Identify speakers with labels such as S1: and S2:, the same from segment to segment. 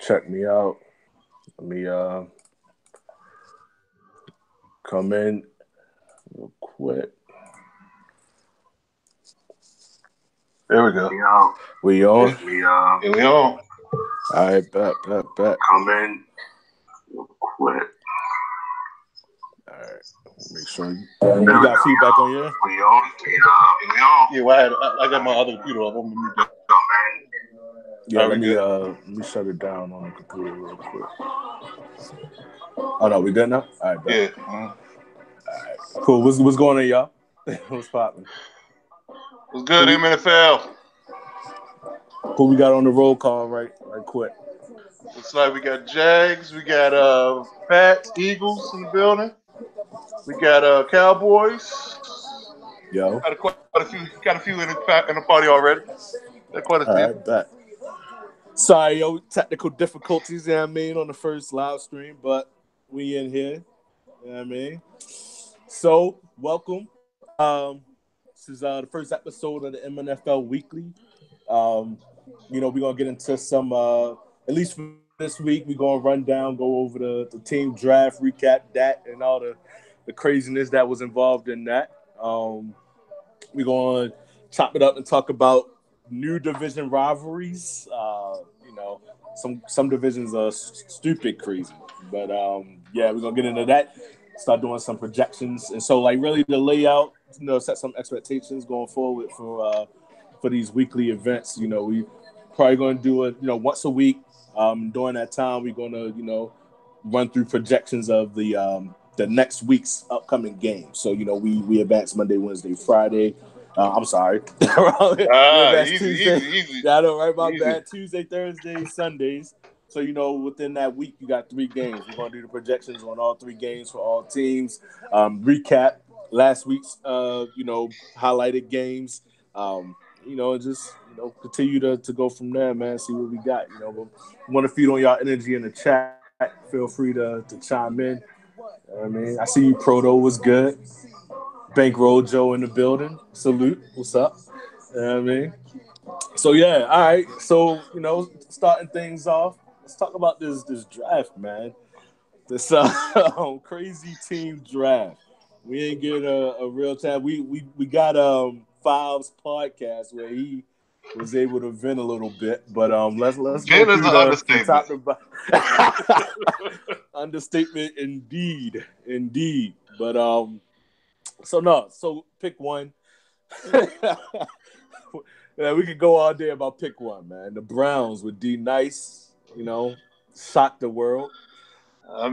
S1: Check me out. Let me come in real quick.
S2: There we go.
S1: We on?
S2: Yeah, we on.
S1: All right, bet.
S2: Come in real quick.
S1: All right. Make sure you got feedback on your.
S2: We on. Yeah, well, I got my other computer up. I'm gonna mute that.
S1: Yeah, let me shut it down on the computer real quick. Oh no, we good now? All right, bet.
S2: Yeah.
S1: All right. Cool. What's going on, y'all? What's popping?
S2: What's good, Mnfl?
S1: Who we got on the roll call right quick?
S2: Looks like we got Jags, we got Pats, Eagles in the building. We got Cowboys.
S1: Yo.
S2: Got a few in the party already. Got quite a few.
S1: All right, bet. Sorry, yo, technical difficulties, you know what I mean, on the first live stream, but we in here, you know what I mean? So, welcome. This is the first episode of the Mnfl Weekly. We're going to get into some, at least for this week, we're going to run down, go over the team draft, recap that, and all the craziness that was involved in that. We're going to chop it up and talk about new division rivalries. Some divisions are stupid crazy, but we're gonna get into that. Start doing some projections, and so really the layout, set some expectations going forward for these weekly events. We probably gonna do it, once a week. During that time, we're gonna run through projections of the next week's upcoming games. So we advance Monday, Wednesday, Friday. I'm sorry.
S2: Easy.
S1: Yeah, I know, right? My bad. Tuesday, Thursday, Sundays. So, within that week, you got 3 games. We're going to do the projections on all 3 games for all teams. Recap last week's, highlighted games. Just continue to go from there, man. See what we got. We want to feed on y'all energy in the chat. Feel free to chime in. I see you, Proto was good. Bankroll Joe in the building. Salute. What's up? So yeah, all right. So, starting things off, let's talk about this draft, man. This crazy team draft. We ain't get a real time. We got Five's podcast where he was able to vent a little bit, but let's go through the top to bottom. Understatement indeed. But so pick one. Yeah, we could go all day about pick one, man. The Browns with D Nice, shocked the world.
S2: But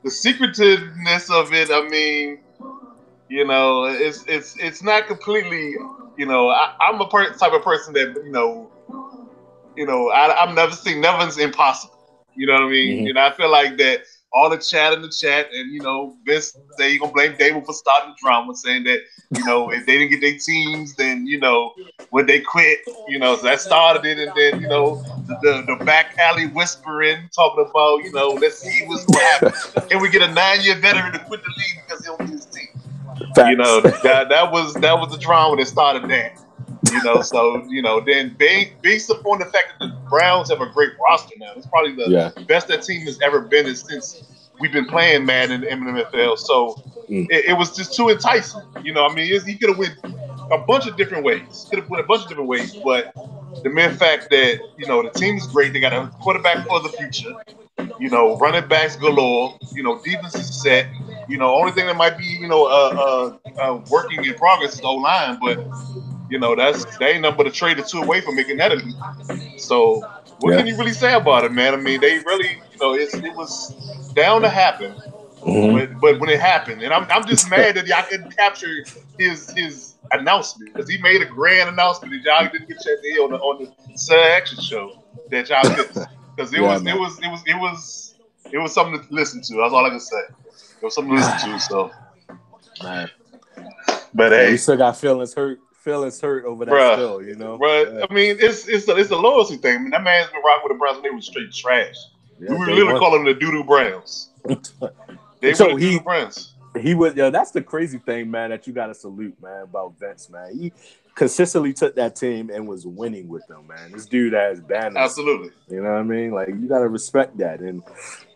S2: the secretiveness of it, it's not completely, I'm a type of person that, I'm never saying nothing's impossible. You know what I mean?
S1: Mm-hmm.
S2: I feel like that all the chat in the chat, and Vince say you're gonna blame Dable for starting the drama, saying that if they didn't get their teams, then would they quit? So that started it, and then the back alley whispering, talking about let's see what's gonna happen. Can we get a 9-year veteran to quit the league because he don't get his team?
S1: Facts.
S2: That was the drama that started that. Then based upon the fact that the Browns have a great roster now, it's probably the best that team has ever been since we've been playing Madden in the Mnfl. So it was just too enticing. He could have went a bunch of different ways. But the mere fact that the team is great, they got a quarterback for the future. Running backs galore. Defense is set. Only thing that might be working in progress is O-line, but. They ain't nothing but a trade or 2 away from making that elite. So what can you really say about it, man? They really, it was down to happen, but when it happened, and I'm just mad that y'all couldn't capture his announcement because he made a grand announcement that y'all didn't get a chance to hear on the Sir Action show that y'all missed because it was something to listen to. That's all I can say. It was something to listen to. So,
S1: man.
S2: But hey,
S1: we still got feelings hurt over that still,
S2: Bruh. It's a loyalty thing. That man's been rocking with the Browns when they were straight trash.
S1: Yeah,
S2: we literally call them the doo-doo Browns. They were the doo-doo Browns.
S1: He was, that's the crazy thing, man, that you got to salute, man, about Vince, man. consistently took that team and was winning with them, man. This dude has banners.
S2: Absolutely.
S1: You know what I mean? Like, you gotta respect that. And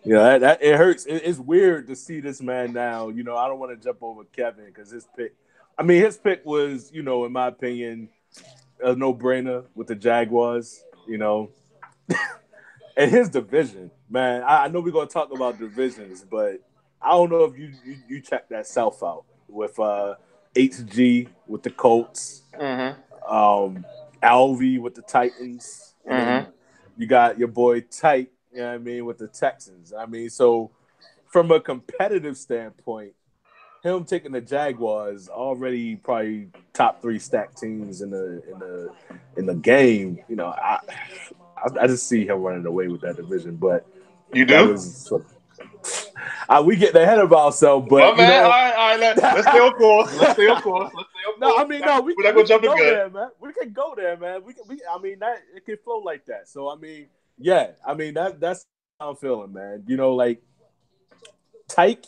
S1: you know that it hurts. It's weird to see this man now. You know, I don't want to jump over Kevin because his pick. I mean, his pick was, you know, in my opinion, a no-brainer with the Jaguars. You know, and his division, man. I know we're gonna talk about divisions, but I don't know if you check that South out with HG with the Colts, Alvy with the Titans, and then you got your boy Tyke, you know what I mean, with the Texans. I mean, so from a competitive standpoint, him taking the Jaguars already probably top 3 stacked teams in the game. You know, I just see him running away with that division, but
S2: you
S1: that
S2: do.
S1: was we get ahead of ourselves, but
S2: My
S1: you
S2: man,
S1: know,
S2: all right, let's stay on course. Let's stay on course.
S1: no, I mean, no,
S2: we're not gonna jump the
S1: go
S2: gun.
S1: there, man. We can go there, man. I mean, that it can flow like that. So, I mean, yeah, I mean that's how I'm feeling, man. You know, like Tyke,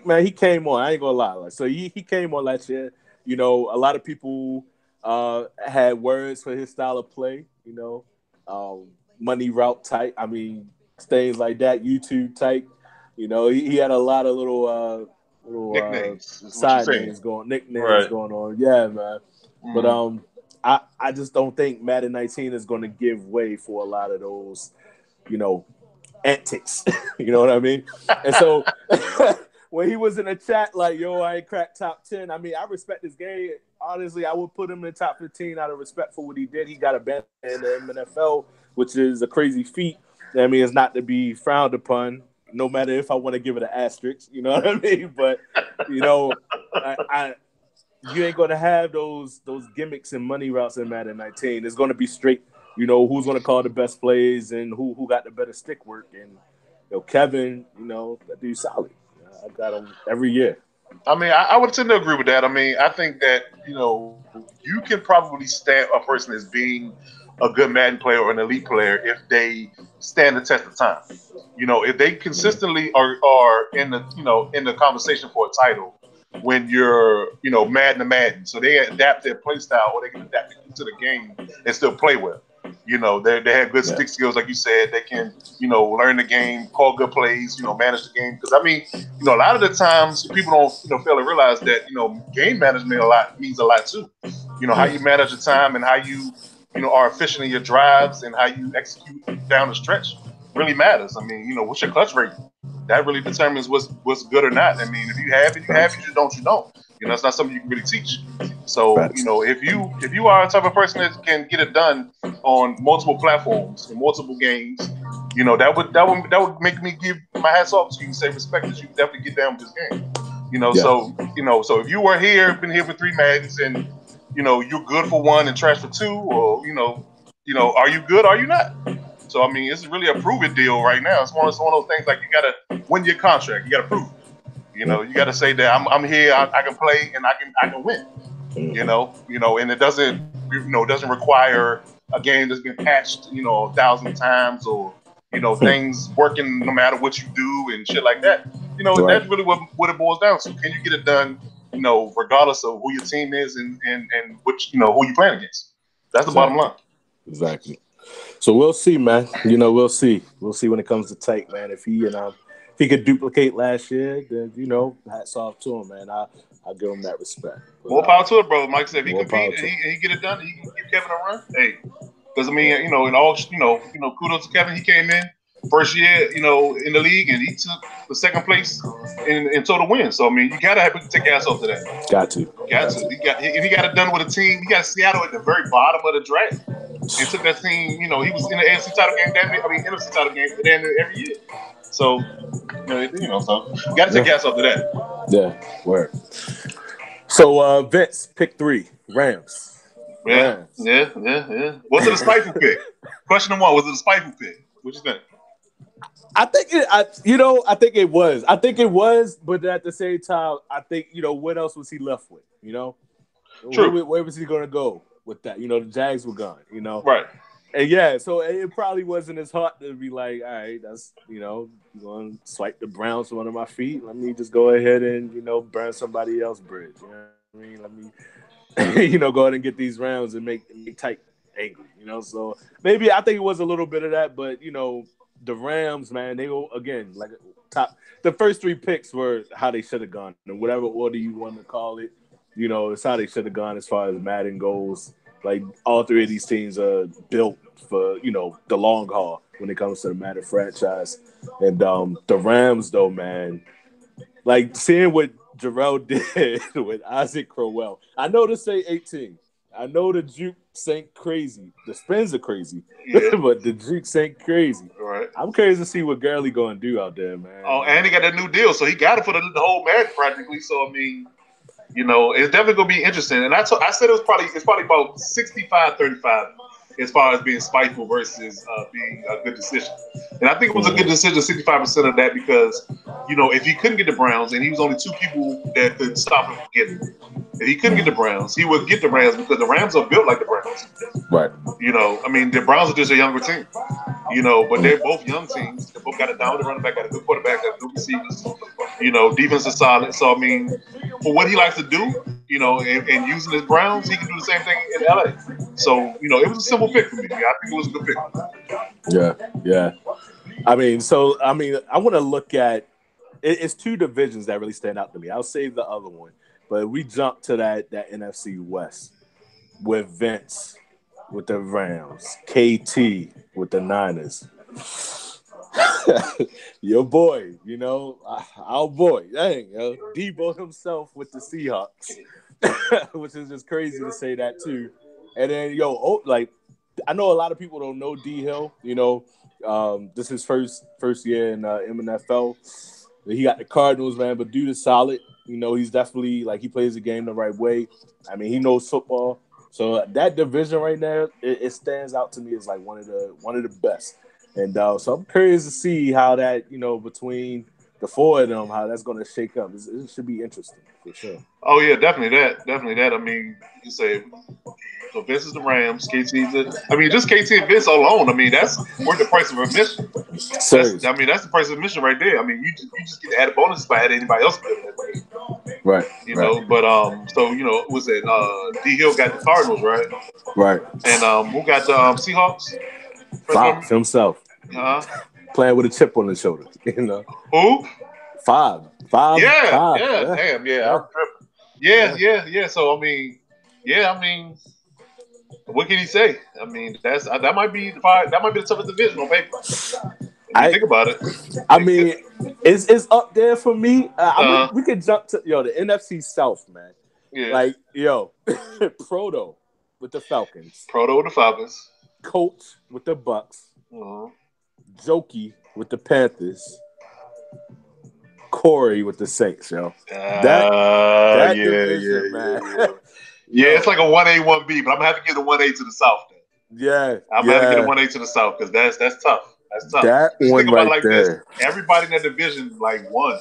S1: man, he came on. I ain't gonna lie, like, so he came on last year. You know, a lot of people had words for his style of play. You know, money route Tyke. I mean, things like that. YouTube Tyke. You know, he had a lot of little
S2: Nicknames is what you're
S1: side
S2: saying.
S1: nicknames
S2: Right.
S1: going on. Yeah, man. But I just don't think Madden 19 is going to give way for a lot of those, you know, antics. You know what I mean? And so when he was in the chat, like, yo, I ain't cracked top 10. I mean, I respect this game. Honestly, I would put him in the top 15 out of respect for what he did. He got a ban in the Mnfl, which is a crazy feat. I mean, it's not to be frowned upon, no matter if I want to give it an asterisk. You know what I mean? But, you know, I you ain't gonna have those gimmicks and money routes in Madden 19. It's gonna be straight. You know who's gonna call the best plays and who got the better stick work. And Kevin, you know, that dude's solid. I got him every year.
S2: I mean, I would tend to agree with that. I mean, I think that you can probably stamp a person as being a good Madden player or an elite player if they stand the test of time. You know, if they consistently are in the in the conversation for a title when you're Madden to Madden, so they adapt their play style or they can adapt it into the game and still play well. You know, they have good stick skills, like you said. They can learn the game, call good plays, manage the game. Because I mean, a lot of the times people don't fail to realize that game management means a lot too. You know how you manage the time and how you are efficient in your drives and how you execute down the stretch really matters. I mean, what's your clutch rate? That really determines what's good or not. I mean, if you have it, you have it. If you don't, you don't. It's not something you can really teach. So,
S1: Facts.
S2: if you are a type of person that can get it done on multiple platforms and multiple games, that would make me give my hats off to you and say respect that you definitely get down with this game. So if you were here, been here for 3 Maddens, and you're good for 1 and trash for 2, or are you good? Are you not? So I mean, it's really a prove it deal right now. It's one of those things like you gotta win your contract. You gotta prove it. You got to say that I'm here. I can play and I can win. And it doesn't require a game that's been patched 1,000 times or things working no matter what you do and shit like that.
S1: Right.
S2: That's really what it boils down to. Can you get it done? Regardless of who your team is and which who you playing against. That's the bottom line.
S1: Exactly. So we'll see, man. We'll see. We'll see when it comes to Tyke, man. If he could duplicate last year, then hats off to him, man. I'll give him that respect. But,
S2: more power to it, bro. Mike said if he
S1: more power
S2: compete
S1: to
S2: and he get it done, he can give Kevin a run. Hey, because I mean, in all kudos to Kevin. He came in first year, in the league, and he took the second place in total wins. So I mean, you gotta have to take your ass off to that.
S1: Got to.
S2: If he got it done with a team, he got Seattle at the very bottom of the draft and took that team. He was in the NFC title game, NFC title game every year. So so you got to take your ass off to that.
S1: Yeah, word. So Vince, pick 3, Rams.
S2: Yeah. Was it a spiteful pick? Question number 1: was it a spiteful pick? What you think?
S1: I think I think it was. I think it was, but at the same time, I think what else was he left with?
S2: True.
S1: Where was he going to go with that? The Jags were gone.
S2: Right.
S1: And yeah, so it probably wasn't as hard to be like, all right, that's going to swipe the Browns from under my feet. Let me just go ahead and burn somebody else's bridge. You know what I mean? go ahead and get these rounds and make Tyke angry. So maybe I think it was a little bit of that, but the Rams, man, they go again like top. The first 3 picks were how they should have gone, and whatever order you want to call it, it's how they should have gone as far as Madden goes. Like all 3 of these teams are built for the long haul when it comes to the Madden franchise, and the Rams though, man, like seeing what Jarrell did with Isaac Crowell. I know this say 18. I know the jukes ain't crazy. The spins are crazy, but the jukes ain't crazy.
S2: Right.
S1: I'm curious to see what Gurley gonna do out there, man.
S2: Oh, and he got that new deal, so he got it for the whole match practically. So I mean, it's definitely gonna be interesting. And I said it's probably about 65-35 as far as being spiteful versus being a good decision. And I think it was a good decision, 65% of that, because if he couldn't get the Browns, and he was only 2 people that could stop him from getting it. If he couldn't get the Browns, he would get the Rams because the Rams are built like the Browns.
S1: Right.
S2: I mean, the Browns are just a younger team. But they're both young teams. They both got a dominant running back, got a good quarterback, got good receivers. Defense is solid. So I mean, for what he likes to do, and using his Browns, he can do the same thing in LA. So it was a simple pick for me. I think it was a good pick.
S1: Yeah. I mean, I want to look at it's 2 divisions that really stand out to me. I'll save the other one, but we jump to that NFC West with Vince with the Rams, KT with the Niners. Your boy, our boy, dang, Debo himself with the Seahawks, which is just crazy to say that too. And then, I know a lot of people don't know D Hill. This is his first year in Mnfl. He got the Cardinals, man, but dude is solid. He's definitely he plays the game the right way. I mean, he knows football. So that division right now, it stands out to me as one of the best. And so I'm curious to see how that between the 4 of them, how that's going to shake up. It should be interesting for sure.
S2: Oh yeah, definitely that. I mean, you say so. Vince is the Rams. KT's just KT and Vince alone. I mean, that's worth the price of admission. That's the price of admission right there. I mean, you just get to add a bonus by adding anybody else.
S1: Right.
S2: But was it D Hill got the Cardinals, right?
S1: Right.
S2: And who got the Seahawks?
S1: Fox himself. Playing with a chip on his shoulder.
S2: Who?
S1: Five.
S2: Yeah.
S1: Damn.
S2: Yeah. So I mean, what can he say? I mean, that might be the toughest division on paper. Think about it.
S1: I mean, it's up there for me. We could jump to the NFC South, man.
S2: Yeah.
S1: Proto with the Falcons.
S2: Coach
S1: with the Bucks. Jokey with the Panthers. Corey with the Saints, that division, man.
S2: Yeah, it's like a 1A, 1B, but I'm gonna have to give the 1A to the South.
S1: Then.
S2: I'm gonna have to give the 1A to the South because that's tough. That's tough.
S1: That
S2: Just
S1: one
S2: think about
S1: right
S2: it like
S1: there.
S2: this: everybody in that division won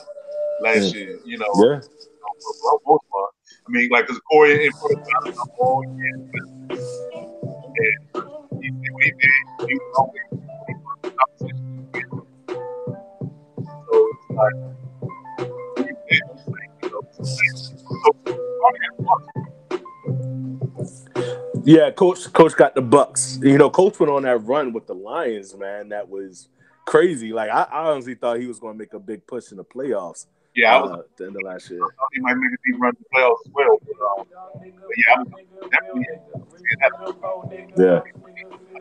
S2: last year.
S1: Yeah.
S2: For the most part. I mean, because Corey in front of all year, and he did what he did. He was always opposition. So it's
S1: yeah, Coach got the Bucks. Coach went on that run with the Lions, man. That was crazy. I honestly thought he was going to make a big push in the playoffs.
S2: Yeah,
S1: at the end of last year.
S2: I thought he might make a deep run to the playoffs as well. But yeah, I'm definitely seeing that.
S1: Yeah.
S2: I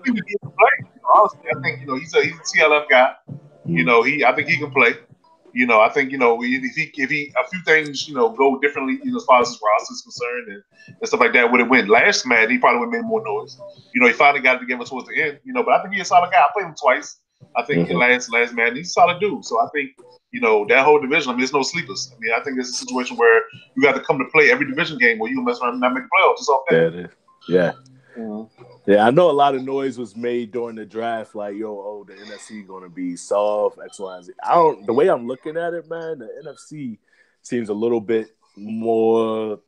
S2: think he can play. Honestly, I think he's a TLF guy. I think he can play. I think if he a few things go differently as far as his roster is concerned and stuff like that would have went last match, he probably would have made more noise. He finally got it together towards the end. But I think he's a solid guy. I played him twice. I think in last match he's a solid dude. So I think that whole division. I mean, there's no sleepers. I mean, I think it's a situation where you got to come to play every division game where you mess around and not make the playoffs. Just off that.
S1: Yeah. Yeah, I know a lot of noise was made during the draft, the NFC going to be soft, X, Y, and Z. The way I'm looking at it, man, the NFC seems a little bit more,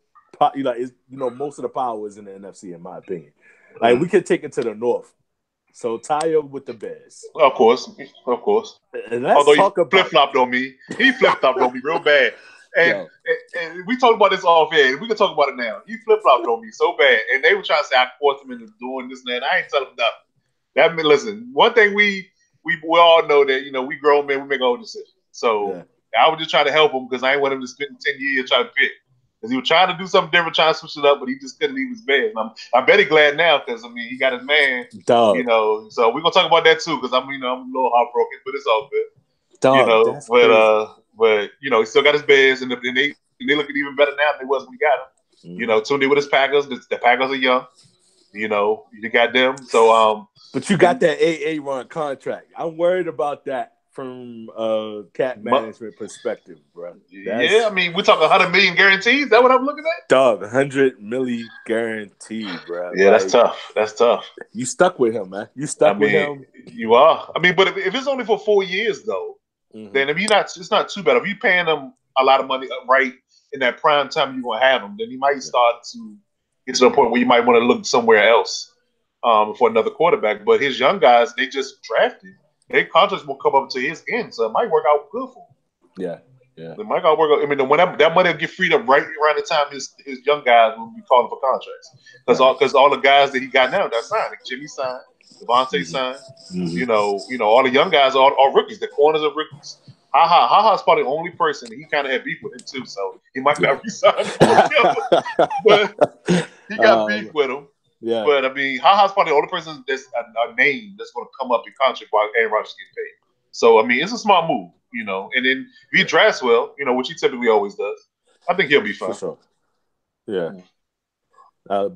S1: most of the power is in the NFC, in my opinion. We could take it to the North. So Taya with the Bears.
S2: Of course.
S1: And let's
S2: Although
S1: talk
S2: he
S1: about
S2: flip-flopped on me. He flip-flopped on me real bad. And we talked about this off air. We can talk about it now. He flip flopped on me so bad, and they were trying to say I forced him into doing this and that. I ain't telling him nothing. That mean, listen. One thing we all know that we grown men, we make our own decisions. So I was just trying to help him because I ain't want him to spend 10 years trying to pick. Because he was trying to do something different, trying to switch it up, but he just couldn't leave his bed. And I bet he's glad now because he got his man.
S1: Dog.
S2: So we're gonna talk about that too because I'm a little heartbroken, but it's all good.
S1: Dog, that's
S2: but he still got his beds, and they looking even better now than they was when he got him. Tuned in with his Packers. The Packers are young. You got them. So
S1: but you got that AA run contract. I'm worried about that from cap management perspective, bro.
S2: Yeah, we're talking 100 million guarantees. Is that what I'm looking at?
S1: Dog, 100 million guaranteed, bro.
S2: Yeah, that's tough. That's tough.
S1: You stuck with him, man. You stuck with him.
S2: You are. But if it's only for 4 years though, then it's not too bad. If you paying him a lot of money right in that prime time you're gonna have him, then he might start to get to the point where you might want to look somewhere else for another quarterback. But his young guys, they just drafted. Their contracts will come up to his end, so it might work out good for him.
S1: Yeah.
S2: It might work out. When that money will get freed up right around the time his young guys will be calling for contracts. Because all the guys that he got now, that signed. Like Jimmy signed, Devontae signed. All the young guys are rookies. The corners are rookies. HaHa's probably the only person that he kind of had beef with him too, so he might not resign. But he got beef with him.
S1: Yeah.
S2: But HaHa's probably the only person that's a name that's going to come up in contract while Aaron Rodgers getting paid. So it's a smart move, And then if he drafts well, which he typically always does, I think he'll be fine.
S1: For sure. Yeah.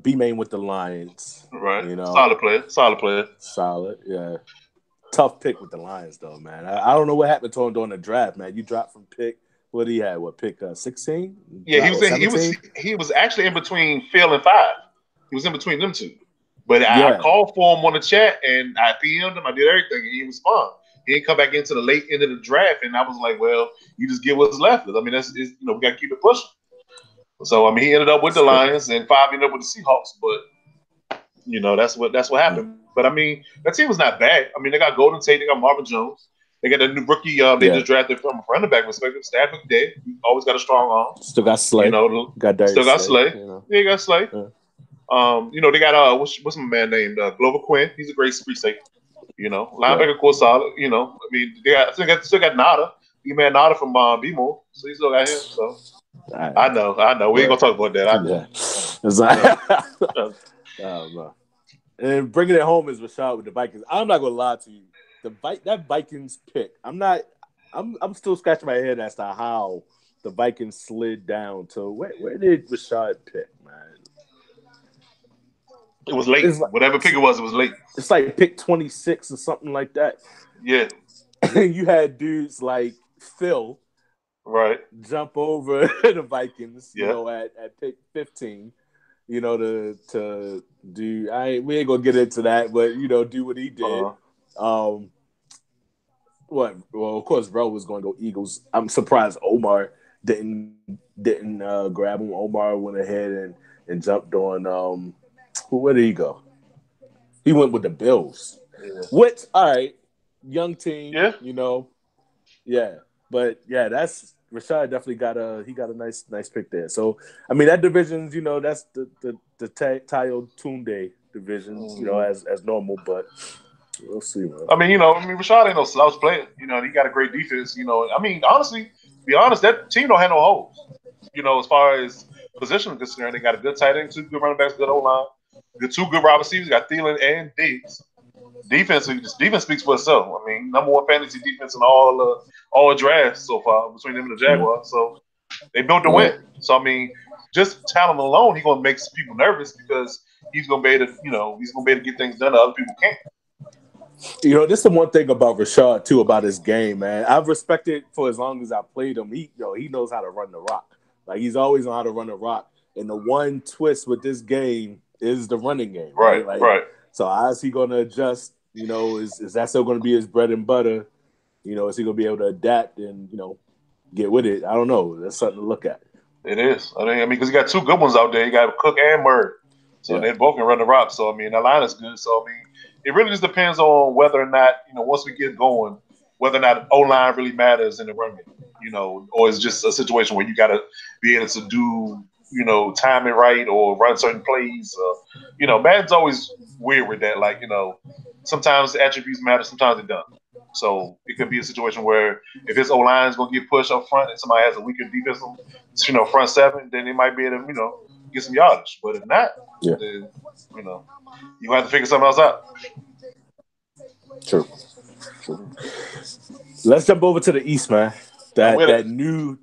S1: B-Main with the Lions.
S2: Right. Solid player.
S1: Solid. Yeah. Tough pick with the Lions, though, man. I don't know what happened to him during the draft, man. You dropped from pick. What he had? What pick? 16?
S2: Yeah, he was actually in between Phil and 5. He was in between them two. But I called for him on the chat, and I PM'd him. I did everything, and he didn't respond. He didn't come back into the late end of the draft, and I was like, well, you just get what's left. We got to keep it pushing. So, he ended up with the Lions, and 5 ended up with the Seahawks. But, that's what happened. But, that team was not bad. They got Golden Tate. They got Marvin Jones. They got a new rookie they just drafted from a running back perspective. Stafford dead. Always got a strong arm.
S1: Still got Slay.
S2: Still got Slay. Yeah, got Slay. Yeah. They got what's my man named Glover Quinn. He's a great free safety. Linebacker, of course, solid. They still got Nada. You man Nada from BMO, so he still got him. So I know. We ain't gonna talk about that. I know.
S1: Yeah. And bringing it home is Rashad with the Vikings. I'm not gonna lie to you. That Vikings pick. I'm still scratching my head as to how the Vikings slid down to where did Rashad pick, man?
S2: It was late. Whatever pick it was late.
S1: It's like pick 26 or something like that.
S2: Yeah.
S1: And you had dudes like Phil,
S2: right,
S1: jump over the Vikings, at pick 15, to do. We ain't gonna get into that, but do what he did. Well, of course, Bro was going to go Eagles. I'm surprised Omar didn't grab him. Omar went ahead and jumped on. Where did he go? He went with the Bills. Yeah. Which, all right, young team.
S2: Yeah.
S1: Yeah. But yeah, that's Rashad definitely got a nice pick there. So that division's that's the Tayo Tunde division, as normal, but we'll see, man.
S2: Rashad ain't no slouch player. He got a great defense. Honestly, to be honest, that team don't have no holes. As far as position is concerned, they got a good tight end, 2 good running backs, good O-line. The 2 good wide receivers, got Thielen and Diggs. Defense speaks for itself. Number 1 fantasy defense in all drafts so far between them and the Jaguars. So they built to win. So just talent alone, he's gonna make people nervous because he's gonna be able to get things done that other people can't.
S1: This is the one thing about Rashad too, about his game, man. I've respected for as long as I played him. He knows how to run the rock. Like he's always on how to run the rock. And the one twist with this game is the running game.
S2: Right.
S1: So how is he going to adjust? Is that still going to be his bread and butter? Is he going to be able to adapt and, get with it? I don't know. That's something to look at.
S2: It is. Because he got 2 good ones out there. He got Cook and Murray. So they both can run the rock. So, that line is good. So, it really just depends on whether or not, once we get going, whether or not O-line really matters in the run game. or it's just a situation where you got to be able to do, time it right or run certain plays. Madden's always weird with that. Like, sometimes the attributes matter, sometimes they don't. So it could be a situation where if his O line is going to get pushed up front and somebody has a weaker defensive, front seven, then they might be able to, get some yardage. But if not, then, you have to figure something else out.
S1: True. Let's jump over to the East, man. The new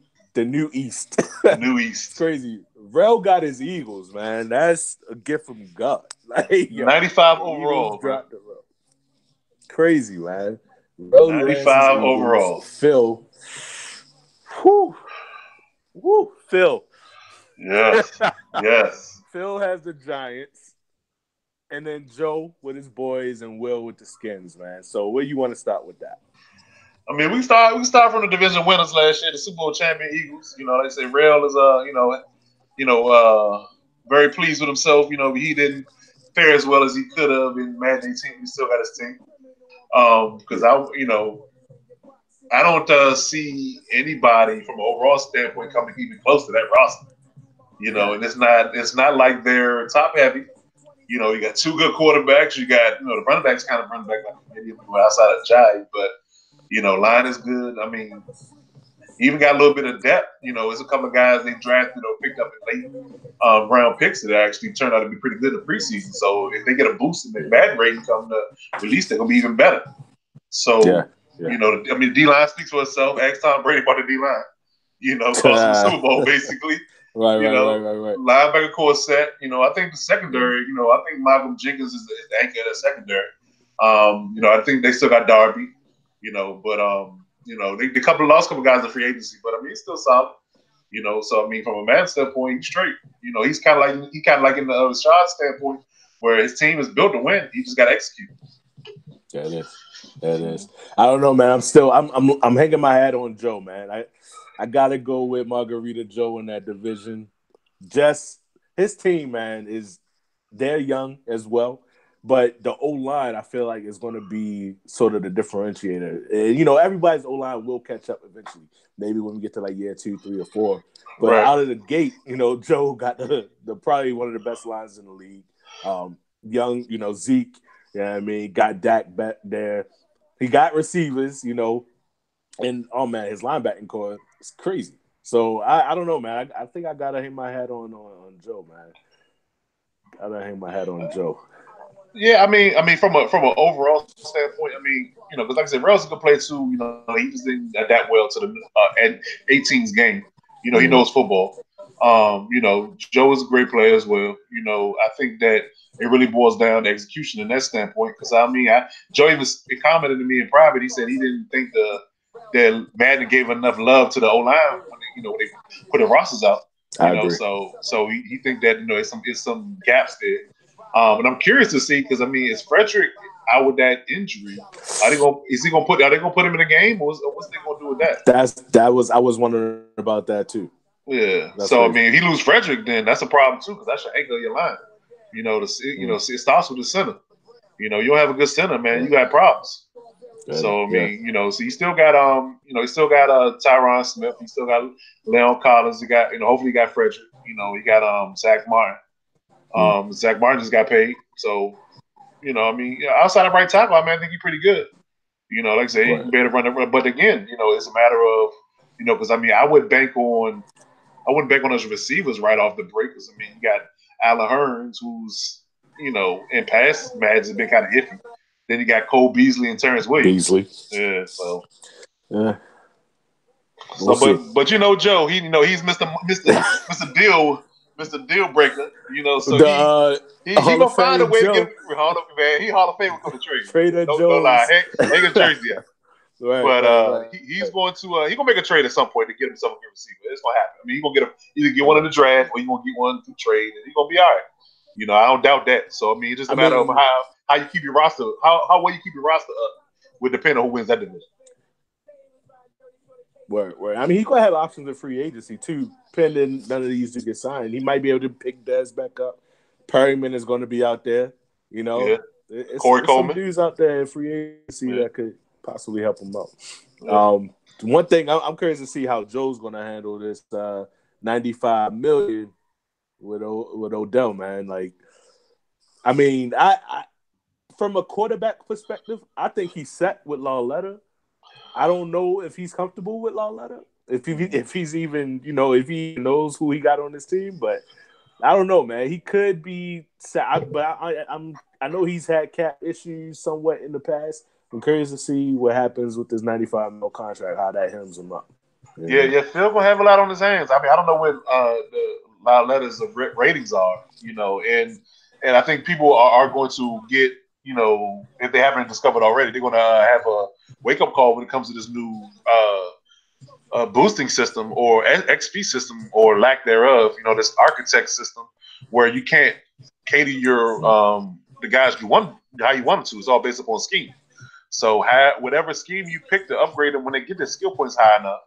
S1: East.
S2: New East.
S1: It's crazy. Rel got his Eagles, man. That's a gift from God. Like,
S2: 95 overall, bro.
S1: Crazy, man. Rel
S2: 95 overall.
S1: Phil. Phil.
S2: Yes. Yes.
S1: Phil has the Giants. And then Joe with his boys and Will with the Skins, man. So where you want to start with that?
S2: I mean, we start from the division winners last year, the Super Bowl champion Eagles. They say Rail is very pleased with himself. He didn't fare as well as he could have in Madden 18. He still got his team. Because I don't see anybody from an overall standpoint coming even close to that roster. And it's not like they're top heavy. You got two good quarterbacks. You got the running backs kind of running back like maybe outside of Jive, but line is good. I mean, even got a little bit of depth. There's a couple of guys they drafted or picked up in late round picks that actually turned out to be pretty good in the preseason. So if they get a boost in their bad rating come to release, they're gonna be even better. So the D line speaks for itself. Ask Tom Brady about the D line. Cost the Super Bowl basically.
S1: Right.
S2: Linebacker core set. I think the secondary. I think Malcolm Jenkins is the anchor of the secondary. I think they still got Darby. But they lost a couple guys in free agency, but I mean, it's still solid. So I mean, from a man standpoint, he's straight. He's kind of like in the Rashad standpoint, where his team is built to win. He just got to execute.
S1: Yeah, it is. I don't know, man. I'm hanging my hat on Joe, man. I gotta go with Margarita Joe in that division. Just his team, man, they're young as well. But the O-line, I feel like, is going to be sort of the differentiator. And, everybody's O-line will catch up eventually. Maybe when we get to like year 2, 3, or 4. But out of the gate, Joe got the probably one of the best lines in the league. Young, Zeke, got Dak back there. He got receivers, and oh man, his linebacking core is crazy. So I don't know, man. I think I gotta hang my hat on Joe, man. I gotta hang my hat on Joe.
S2: Yeah, I mean, from an overall standpoint, because like I said, Rail's a good player too. He just didn't adapt well to the 18's game. He knows football. Joe is a great player as well. I think that it really boils down to execution in that standpoint. Because Joe even commented to me in private. He said he didn't think that Madden gave enough love to the O line when they put the rosters out. So he think that it's some gaps there. And I'm curious to see because is Frederick out with that injury? Are they gonna put him in the game, or what's they gonna do with that?
S1: I was wondering about that too.
S2: Yeah. That's crazy. If he lose Frederick, then that's a problem too because that's your anchor of your line. It starts with the center. You don't have a good center, man. You got problems. So so you still got Tyron Smith. You still got Leon Collins. You got hopefully you got Frederick. You got Zach Martin. Zach Martin just got paid. So, outside of right tackle, I think he's pretty good. Like I say, he can better run the run. But again, it's a matter of, because I wouldn't bank on those receivers right off the break. Because you got Alan Hearns, who's in past matches has been kind of iffy. Then you got Cole Beasley and Terrence Williams. Yeah. So. Yeah. But Joe, he's Mr. Deal breaker, so he gonna find a way to get Hall of Fame. He Hall of Fame will come to trade.
S1: Trader Jones.
S2: Don't lie. Hang a jersey yet. Right. He's going to make a trade at some point to get himself a good receiver. It's gonna happen. He's gonna either get one in the draft or he's gonna get one through trade, and he's gonna be all right. I don't doubt that. So it's just a matter of how you keep your roster, how well you keep your roster up, would depend on who wins that division.
S1: Word. He's gonna have options in free agency too, pending none of these do get signed. He might be able to pick Dez back up. Perryman is going to be out there. It's
S2: Corey Coleman.
S1: Some dudes out there in free agency that could possibly help him out. one thing I'm curious to see how Joe's going to handle this $95 million with Odell, man. Like, I mean, I from a quarterback perspective, I think he's set with Lauletta. I don't know if he's comfortable with Lauletta, if he's even, if he knows who he got on his team, but I don't know, man. He could be set, but I know he's had cap issues somewhat in the past. I'm curious to see what happens with this $95 million contract, how that hems him up.
S2: Yeah, Phil gonna have a lot on his hands. I mean, I don't know what the Lauletta's ratings are, and I think people are going to get, if they haven't discovered already, they're going to have a wake up call when it comes to this new boosting system or XP system or lack thereof. This architect system where you can't cater your the guys you want how you want them to. It's all based upon scheme. So whatever scheme you pick to upgrade them when they get their skill points high enough,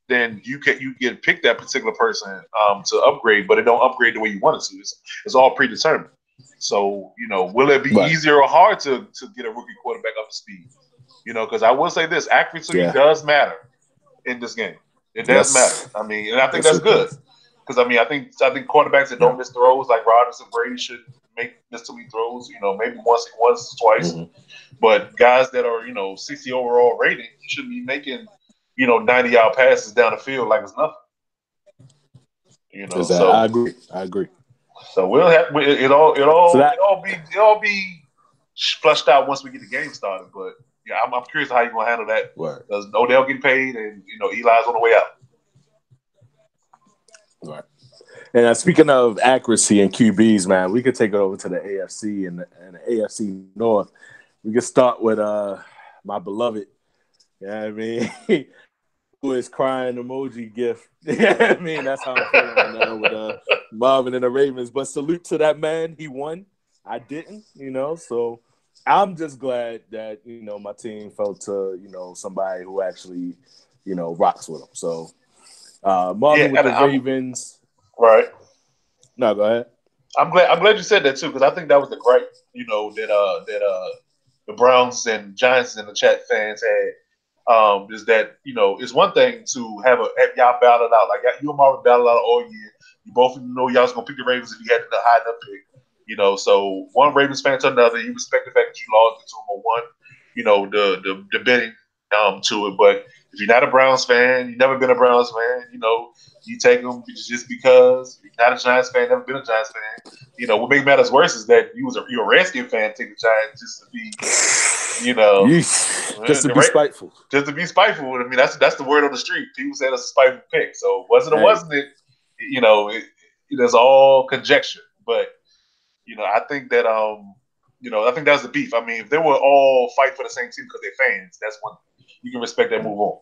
S2: then you get pick that particular person to upgrade, but it don't upgrade the way you want it to. It's all predetermined. So, will it be easier or hard to get a rookie quarterback up to speed? Because I will say this, accuracy does matter in this game. It does matter. I mean, and I think that's good. Because I think quarterbacks that don't miss throws like Rodgers and Brady should miss too many throws. Maybe once, twice. Mm-hmm. But guys that are 60 overall rating shouldn't be making 90-yard passes down the field like it's nothing.
S1: Exactly. So I agree.
S2: So we'll have it all be flushed out once we get the game started. But yeah, I'm curious how you're gonna handle that. Does Odell get paid and Eli's on the way out?
S1: Right. And speaking of accuracy and QBs, man, we could take it over to the AFC and the AFC North. We could start with my beloved. Yeah, I mean, who is crying emoji gift. I mean, that's how I'm feeling right now with Marvin and the Ravens. But salute to that man. He won. I didn't, So I'm just glad that, my team fell to, somebody who actually, rocks with them. So Marvin with the Ravens.
S2: Right.
S1: No, go ahead.
S2: I'm glad you said that too, because I think that was the gripe, that the Browns and Giants and the chat fans had. Is that it's one thing to have y'all battle it out, like you and Marvin battle out all year. You both know y'all was gonna pick the Ravens if you had the high enough pick. So one Ravens fan to another, you respect the fact that you lost it to them or won, the betting to it. But if you're not a Browns fan, you've never been a Browns fan, you take them just because. If you're not a Giants fan, never been a Giants fan. What makes matters worse is that you're a Redskin fan taking the Giants just to be.
S1: Just to be spiteful.
S2: Just to be spiteful. I mean, that's the word on the street. People say that's a spiteful pick. So wasn't it? It's all conjecture. But I think that I think that's the beef. I mean, if they were all fight for the same team because they're fans, that's one you can respect that, move on.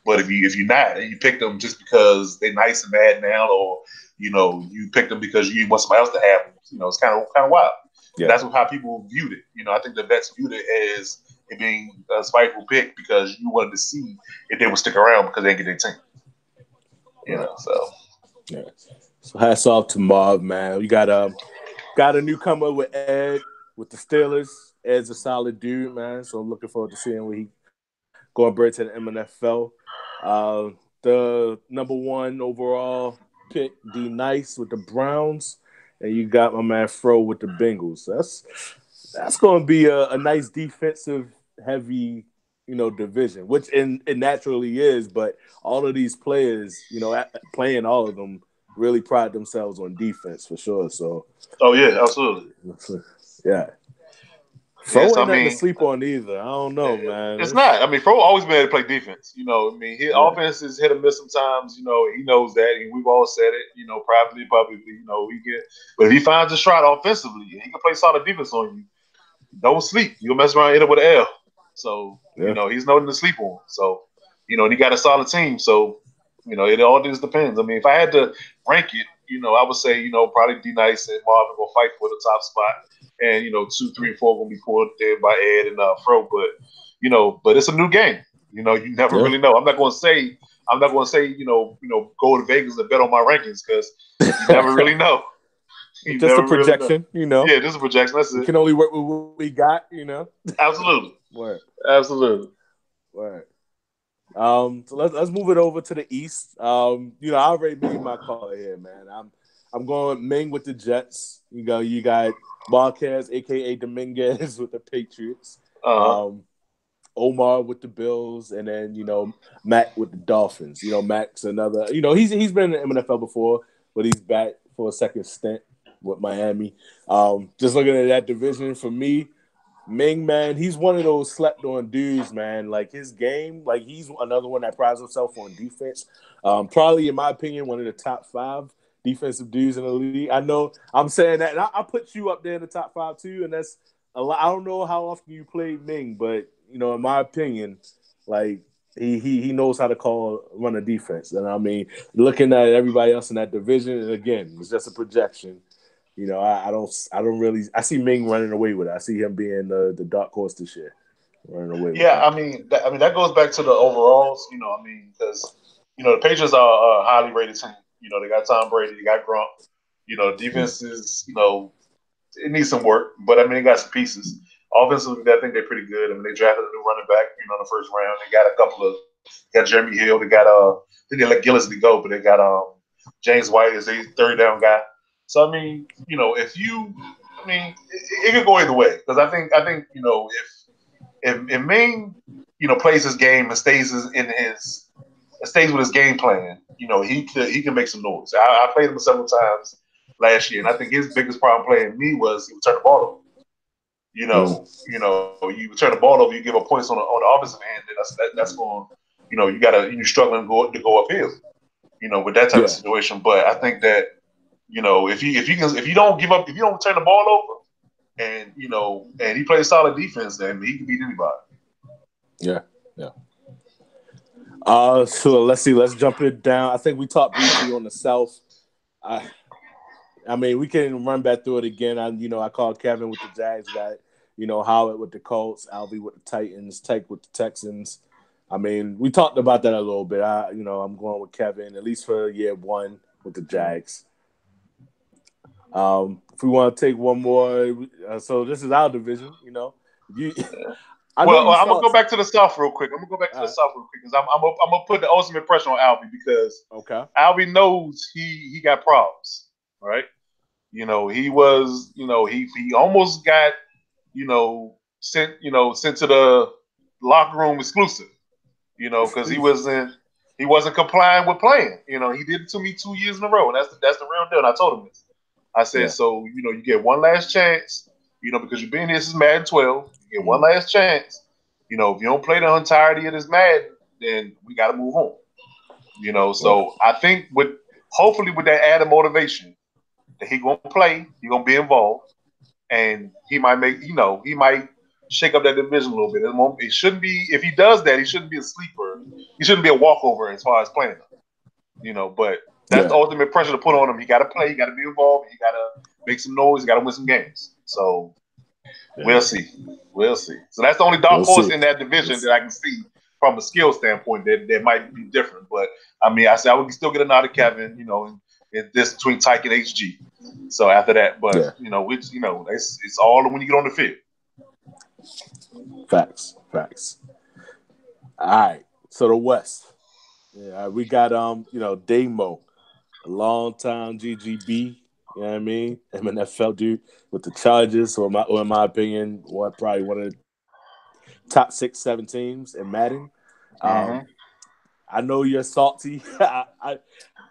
S2: But if you're not and you pick them just because they're nice and mad now, or you pick them because you want somebody else to have them, it's kind of wild. Yeah. That's how people viewed it. I think the vets viewed it as it being a spiteful pick because you wanted to see if they would stick around because they didn't get their team. So.
S1: Yeah. So hats off to Marv, man. You got a newcomer with Ed with the Steelers. Ed's a solid dude, man. So I'm looking forward to seeing where he going break to the Mnfl. The number one overall pick, D Nice with the Browns. And you got my man Fro with the Bengals. That's going to be a nice defensive heavy, division, which it naturally is. But all of these players, playing all of them, really pride themselves on defense for sure. So.
S2: Oh yeah, absolutely.
S1: Yeah. Fro ain't nothing to sleep on either. I don't know, man.
S2: It's not. I mean, Fro always been able to play defense. His offense is hit or miss sometimes. He knows that, and we've all said it. Privately, publicly. He get. But if he finds a stride offensively, and he can play solid defense on you, don't sleep. You'll mess around and end up with an L. So he's nothing to sleep on. So and he got a solid team. So it all just depends. I mean, if I had to rank it, I would say probably D Nice and Marvin will fight for the top spot. And 2, 3, and 4 gonna be pulled there by Ed and Fro, but it's a new game. You never really know. I'm not gonna say go to Vegas and bet on my rankings because you never really know.
S1: Just a projection, really
S2: Yeah, just a projection. That's it.
S1: We can only work with what we got,
S2: Absolutely.
S1: Word.
S2: Absolutely.
S1: Word. So let's move it over to the East. You know, I already made my call here, man. I'm going Ming with the Jets. You got Marquez, aka Dominguez, with the Patriots. Omar with the Bills, and then Mac with the Dolphins. Mac's another. He's been in the MNFL before, but he's back for a second stint with Miami. Just looking at that division for me, Ming, man, he's one of those slept on dudes, man. Like his game, like he's another one that prides himself on defense. Probably, in my opinion, one of the top 5 defensive dudes in the league. I know I'm saying that, and I put you up there in the top 5 too, and that's a lot. I don't know how often you played Ming, but in my opinion, like he knows how to run a defense. And I mean, looking at everybody else in that division, and again, it's just a projection. I don't really. I see Ming running away with it. I see him being the dark horse this year, running away with it.
S2: I mean, that goes back to the overalls. Because the Patriots are a highly rated team. They got Tom Brady, they got Gronk. Defense is it needs some work, but I mean, they got some pieces. Offensively, I think they're pretty good. I mean, they drafted a new running back, in the first round. They got a couple of got Jeremy Hill. They got I think they let Gillislee go, but they got James White as a third down guy. So I mean, it could go either way because I think if Ming plays his game and stays with his game plan, he can make some noise. I played him several times last year, and I think his biggest problem playing me was he would turn the ball over. You turn the ball over, you give up points on the offensive end, and that's going. You're struggling to go uphill. With that type of situation. But I think that if you don't give up, if you don't turn the ball over, and and he plays solid defense, then he can beat anybody.
S1: Yeah. So let's see. Let's jump it down. I think we talked briefly on the South. I mean, we can run back through it again. I called Kevin with the Jags, got Howard with the Colts, Alvy with the Titans, Tech with the Texans. I mean, we talked about that a little bit. I'm going with Kevin at least for year 1 with the Jags. If we want to take one more, so this is our division.
S2: I'm gonna go back to the South real quick. Because I'm gonna put the ultimate pressure on Alvy because Alvy knows he got problems, right? He was, he almost got, sent to the locker room exclusive, because he wasn't complying with playing. He did it to me 2 years in a row, and that's the real deal. And I told him this. I said, so you get one last chance, because you've been here since Madden 12. You get one last chance. If you don't play the entirety of this Madden, then we got to move on. So I think hopefully with that added motivation that he gonna play, he gonna be involved, and he might he might shake up that division a little bit. It shouldn't be, if he does that, he shouldn't be a sleeper. He shouldn't be a walkover as far as playing. But that's the ultimate pressure to put on him. He got to play. He got to be involved. He got to make some noise. He got to win some games. So we'll see. So that's the only dark horse in that division that I can see from a skill standpoint that might be different. But I mean, I would still get a nod to Kevin. In this between Tyke and HG. So after that, but it's all when you get on the field.
S1: Facts. All right. So the West. Yeah, we got Damo, a long time GGB, you know what I mean? Mnfl dude with the Chargers, or in my opinion, probably one of the top 6, 7 teams in Madden. I know you're salty.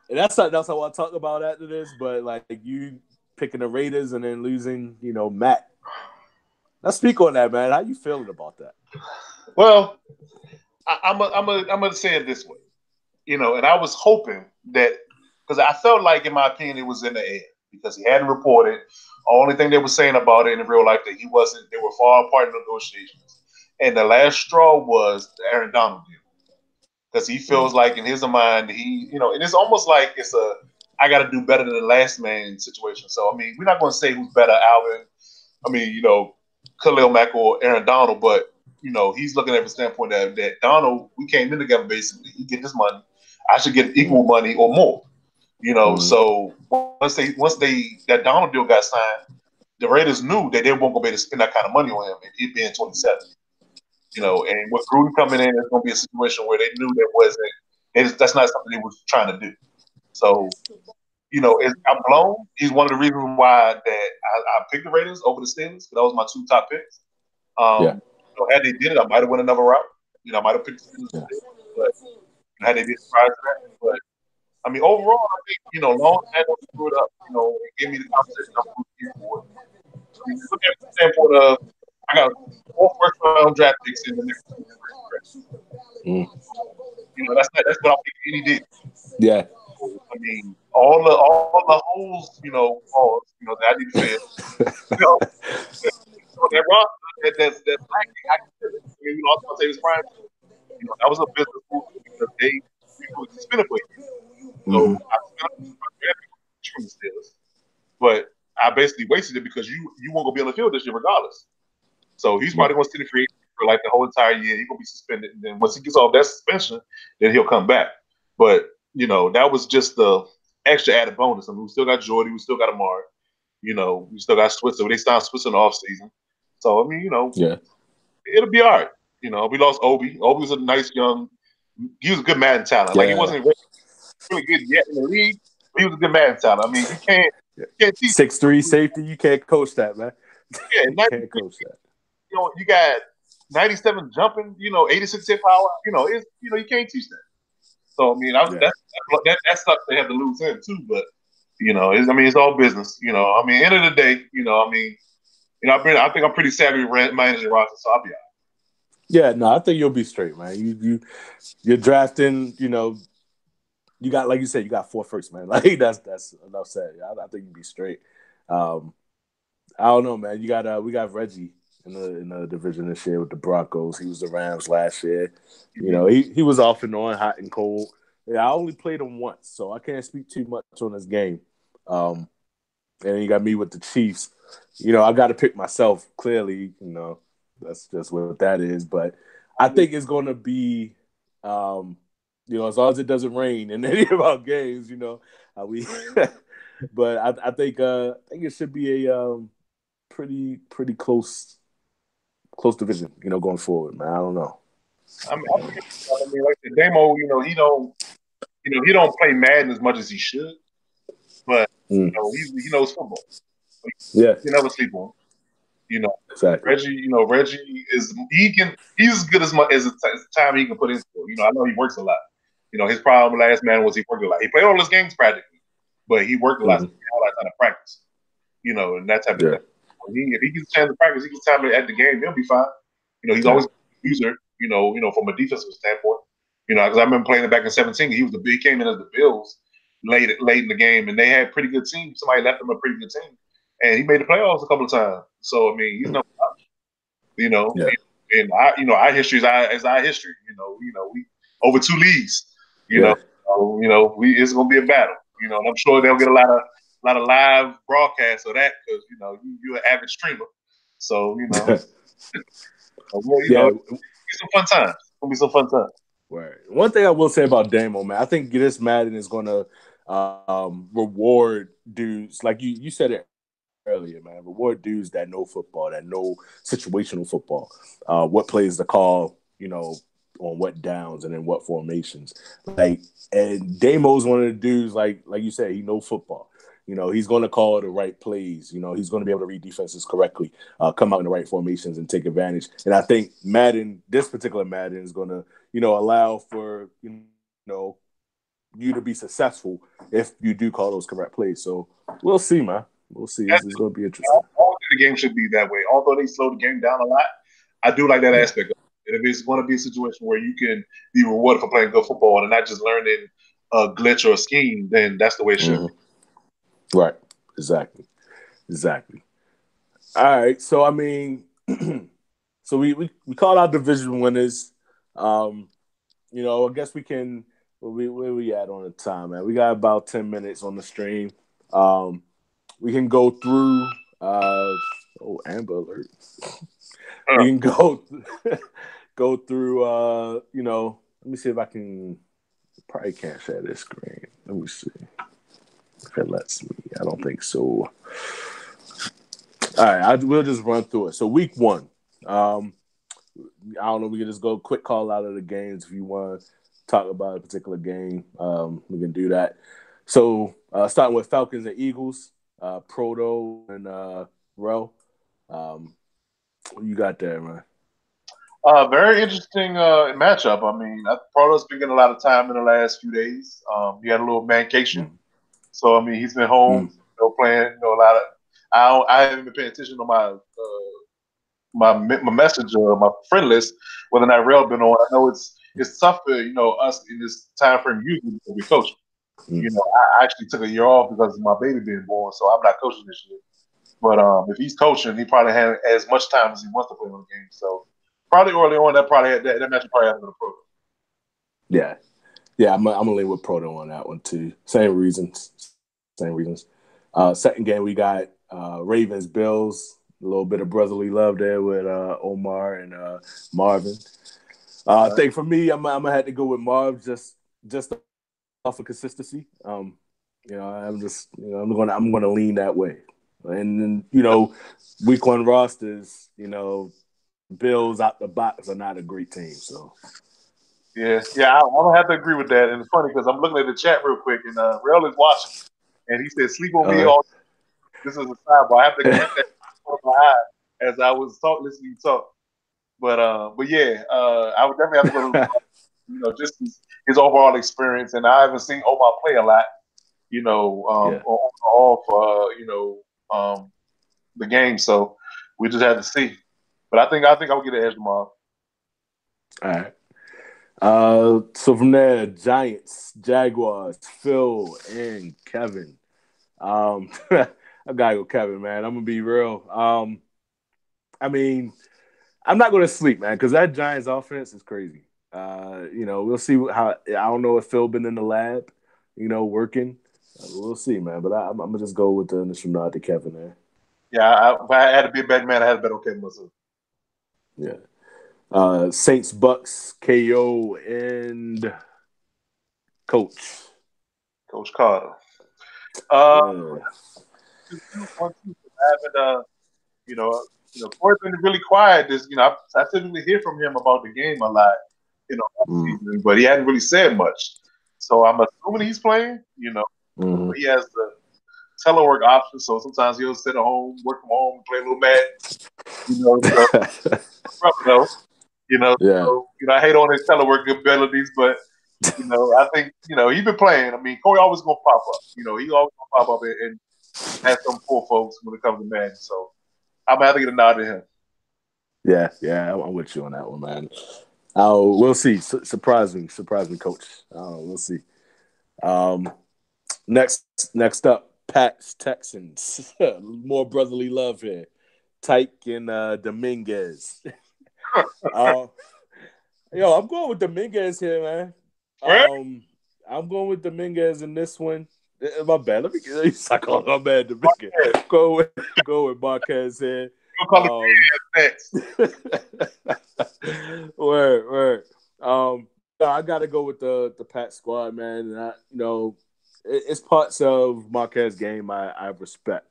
S1: And that's something else I want to talk about after this, but like you picking the Raiders and then losing, Matt. Let's speak on that, man. How you feeling about that?
S2: Well, I'm gonna say it this way, and I was hoping that because I felt like, in my opinion, it was in the air because he hadn't reported. Only thing they were saying about it in real life that he wasn't. They were far apart in negotiations, and the last straw was the Aaron Donald deal. Because he feels like in his mind, and it's almost like it's I got to do better than the last man situation. So, I mean, we're not going to say who's better, Alvin. I mean, Khalil Mack or Aaron Donald, but, he's looking at the standpoint that Donald, we came in together basically. He get this money. I should get equal money or more. So once that Donald deal got signed, the Raiders knew that they weren't going to be able to spend that kind of money on him, it being 27. And with Gruden coming in, it's going to be a situation where they knew that's not something they was trying to do. So, I'm blown. He's one of the reasons why that I picked the Raiders over the Steelers. That was my two top picks. Had they did it, I might have went another route. I might have picked the Steelers, but had they been surprised at that. But I mean, overall, I think long as I don't screw it up, and give me the conversation I'm looking for. I mean, look at the standpoint of I got 4 first-round draft picks in the next 2 years. That's what I think any did.
S1: Yeah.
S2: I mean, all the holes, that I need to fill. That roster that's lacking, I can fill it. I mean, I'll say this Brian, that was a business move because they were suspended for it. So I spent from the Steelers, but I basically wasted it because you won't go be on the field this year regardless. So he's probably going to sit in free for like the whole entire year. He's going to be suspended, and then once he gets off that suspension, then he'll come back. But that was just the extra added bonus. I mean, we still got Jordy, we still got Amari, we still got Switzer. They signed Switzer in the offseason. So I mean, it'll be all right. We lost Obi. Obi was a nice young. He was a good Madden talent. Yeah. Like he wasn't really good yet in the league, but he was a good Madden talent. I mean, you can't teach
S1: 6'3" safety. You can't coach that, man.
S2: Yeah, you can't coach that. You got 97 jumping. 86 hit power. You can't teach that. So I mean, that sucks to have to lose him too. But it's all business. I mean, end of the day, I think I'm pretty savvy managing roster, so I'll be all right.
S1: Yeah, no, I think you'll be straight, man. You're drafting. You got, like you said, you got 4 firsts, man. Like that's enough said. I think you'll be straight. I don't know, man. We got Reggie in the division this year with the Broncos. He was the Rams last year. He was off and on, hot and cold. Yeah, I only played him once, so I can't speak too much on his game. And then you got me with the Chiefs. I got to pick myself clearly. That's just what that is. But I think it's going to be, as long as it doesn't rain in any of our games, we. But I think it should be a pretty close division, going forward, man. I don't know.
S2: I mean, like the Damo, he don't play Madden as much as he should, but he knows football.
S1: Yeah,
S2: you never sleep on.
S1: Exactly.
S2: Reggie he's as good as the time he can put into it. I know he works a lot. His problem last man was he worked a lot. He played all his games practically, but he worked a lot. So he had a lot of time to practice. And that type of thing. If he gets a chance to practice, he gets time at the game, he'll be fine. He's always a user. From a defensive standpoint. Because I remember playing it back in 2017. He came in as the Bills late in the game, and they had a pretty good team. Somebody left them a pretty good team, and he made the playoffs a couple of times. So I mean, he's no slouch. And our history is our history. We over 2 leagues. It's gonna be a battle. And I'm sure they'll get a lot of live broadcasts of that because you're an avid streamer. So some fun times. It's gonna be some fun times.
S1: Right. One thing I will say about Damo, man, I think this Madden is gonna reward dudes like you said it earlier, man. Reward dudes that know football, that know situational football, what plays to call, on what downs and in what formations. And Damo's one of the dudes like you said, he knows football. He's going to call the right plays. He's going to be able to read defenses correctly, come out in the right formations and take advantage. And I think this particular Madden is going to, allow for, you to be successful if you do call those correct plays. So we'll see, man. We'll see. This is going to be interesting.
S2: The game should be that way. Although they slow the game down a lot, I do like that aspect of it. And if it's going to be a situation where you can be rewarded for playing good football and not just learning a glitch or a scheme, then that's the way it should be.
S1: Right. Exactly. All right. So, I mean, so we called out division winners. I guess we can – where we at on the time, man? We got about 10 minutes on the stream. We can go through Amber Alert. We can go through, let me see if I can – probably can't share this screen. Let me see. If it lets me. I don't think so. All right, we'll just run through it. So week 1, I don't know. We can just go quick call out of the games if you want to talk about a particular game. We can do that. So starting with Falcons and Eagles, Proto and Ro. What you got there, man?
S2: Very interesting matchup. I mean, Proto's been getting a lot of time in the last few days. He had a little mancation, so I mean, he's been home, playing. A lot of. I haven't been paying attention to my message or my friend list whether or not Rail been on. I know it's tough for us in this time frame usually because we coach. I actually took a year off because of my baby being born, so I'm not coaching this year. But if he's coaching, he probably had as much time as he wants to play on the game. So probably early on, that match probably has been a problem.
S1: Yeah. I'm gonna lean with Proto on that one too. Same reasons. Second game we got Ravens Bills. A little bit of brotherly love there with Omar and Marvin. I think for me, I'm gonna have to go with Marv just off of consistency. I'm gonna lean that way. And then, week one rosters, Bills out the box are not a great team. So
S2: yeah, I'm gonna have to agree with that. And it's funny because I'm looking at the chat real quick, and Rail is watching, and he said, "Sleep on me all." This is a sidebar. I have to get that on my eye as I was listening to you talk. But yeah, I would definitely have to go to just his overall experience, and I haven't seen Omar play a lot, off the game, so we just had to see. But I think I'll get an edge tomorrow.
S1: All right. So from there, Giants, Jaguars, Phil, and Kevin. I gotta go, Kevin, man. I'm gonna be real. I mean, I'm not gonna sleep, man, because that Giants offense is crazy. We'll see how. I don't know if Phil been in the lab, working. We'll see, man. But I'm gonna just go with the initial nod to Kevin there.
S2: Yeah, if I had to be a bad man, I had to bet on Kevin myself.
S1: Yeah. Saints, Bucks, KO, and Coach
S2: Carter. Corey's been really quiet. I typically hear from him about the game a lot, season, but he hadn't really said much. So I'm assuming he's playing. He has the telework option, so sometimes he'll sit at home, work from home, play a little Madden. So, I hate on his telework abilities, but I think he's been playing. I mean, Corey always gonna pop up. He always gonna pop up and have some poor folks when it comes to Madden. So I'm gonna have to get a nod to him.
S1: Yeah, I'm with you on that one, man. We'll see. Surprise me, Coach. We'll see. Next up, Pats Texans. More brotherly love here. Tyke and Dominguez. I'm going with Dominguez here, man. I'm going with Dominguez in this one. My bad. Let me get suck on my bad Dominguez. Go with Marquez here. Word. I gotta go with the Pat squad, man. And it's parts of Marquez's game I respect,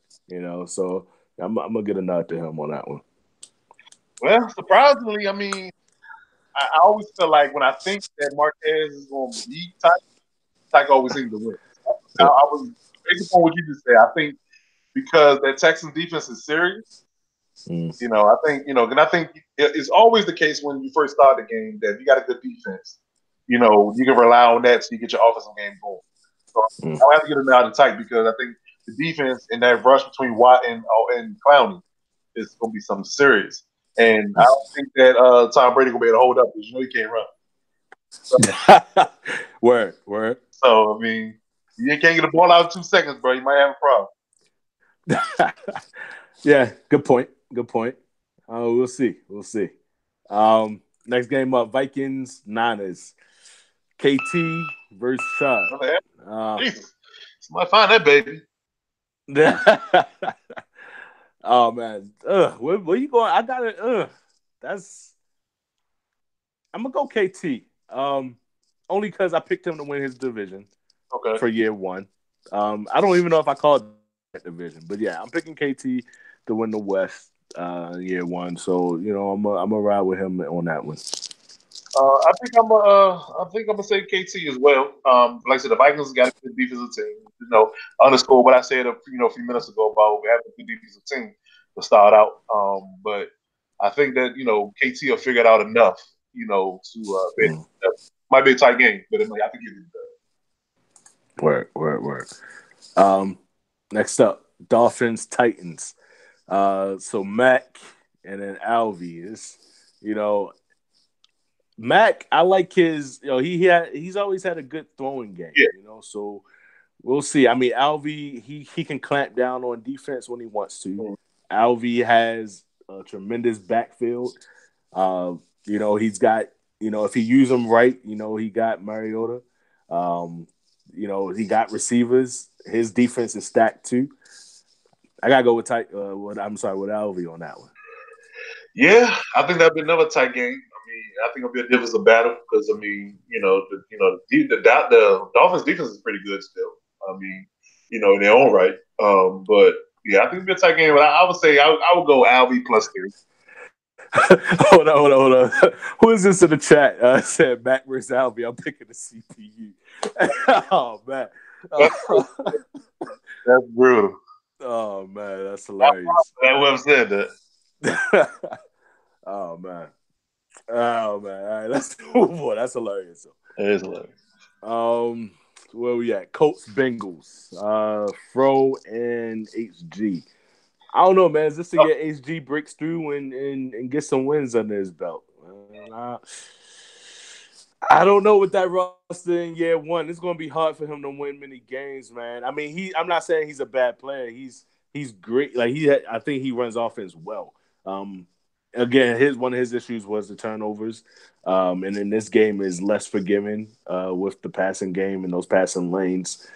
S1: so I'm gonna get a nod to him on that one.
S2: Well, surprisingly, I mean, I always feel like when I think that Marquez is going to beat Tyke always seems to win. I was based upon what you just said. I think because that Texans defense is serious. I think and I think it's always the case when you first start the game that if you got a good defense, you can rely on that so you get your offensive game going. So I'll have to get a nod to Tyke because I think the defense and that rush between Watt and Clowney is going to be something serious. And I don't think that Tom Brady gonna be able to hold up because he can't
S1: run. Word.
S2: So I mean, you can't get a ball out in 2 seconds, bro. You might have a
S1: problem. Yeah, good point. We'll see. Next game up, Vikings Niners. KT versus Shad.
S2: Somebody find that baby.
S1: Oh man, where you going? I got it. I'm gonna go KT. Only because I picked him to win his division. For year one. I don't even know if I called that division, but yeah, I'm picking KT to win the West. year one. So I'm gonna ride with him on that one.
S2: I think I'm gonna say KT as well. Like I said, the Vikings got a good defensive team. Underscore what I said a few minutes ago about having a good defensive team to start out. But I think that KT will figure it out enough. To might be a tight game, but I think he'll be
S1: better. Word. Next up, Dolphins Titans. So Mac and then Alvy is, Mac. I like his. He's always had a good throwing game.
S2: Yeah.
S1: So we'll see. I mean, Alvy he can clamp down on defense when he wants to.
S2: Mm-hmm.
S1: Alvy has a tremendous backfield. He's got if he use them right, he got Mariota. He got receivers. His defense is stacked too. I gotta go with with Alvy on that one.
S2: Yeah, I think that'd be another tight game. I think it'll be a defensive battle because the Dolphins defense is pretty good still. In their own right. But yeah, I think it'll be a tight game. But I would say I would go Alvy plus 3.
S1: hold on. Who is this in the chat? Said Mac versus Alvy. I'm picking the CPU. Oh man,
S2: that's brutal.
S1: Oh man, that's hilarious.
S2: That whoever said that.
S1: Oh man. All right, let's move on. That's hilarious.
S2: It is hilarious.
S1: Where we at? Colts Bengals. Fro and HG. I don't know, man. Is this the year HG breaks through and gets some wins under his belt? I don't know with that roster in year one. It's going to be hard for him to win many games, man. I mean, I'm not saying he's a bad player. He's great. Like I think he runs offense well. Again, one of his issues was the turnovers, and in this game is less forgiving with the passing game and those passing lanes.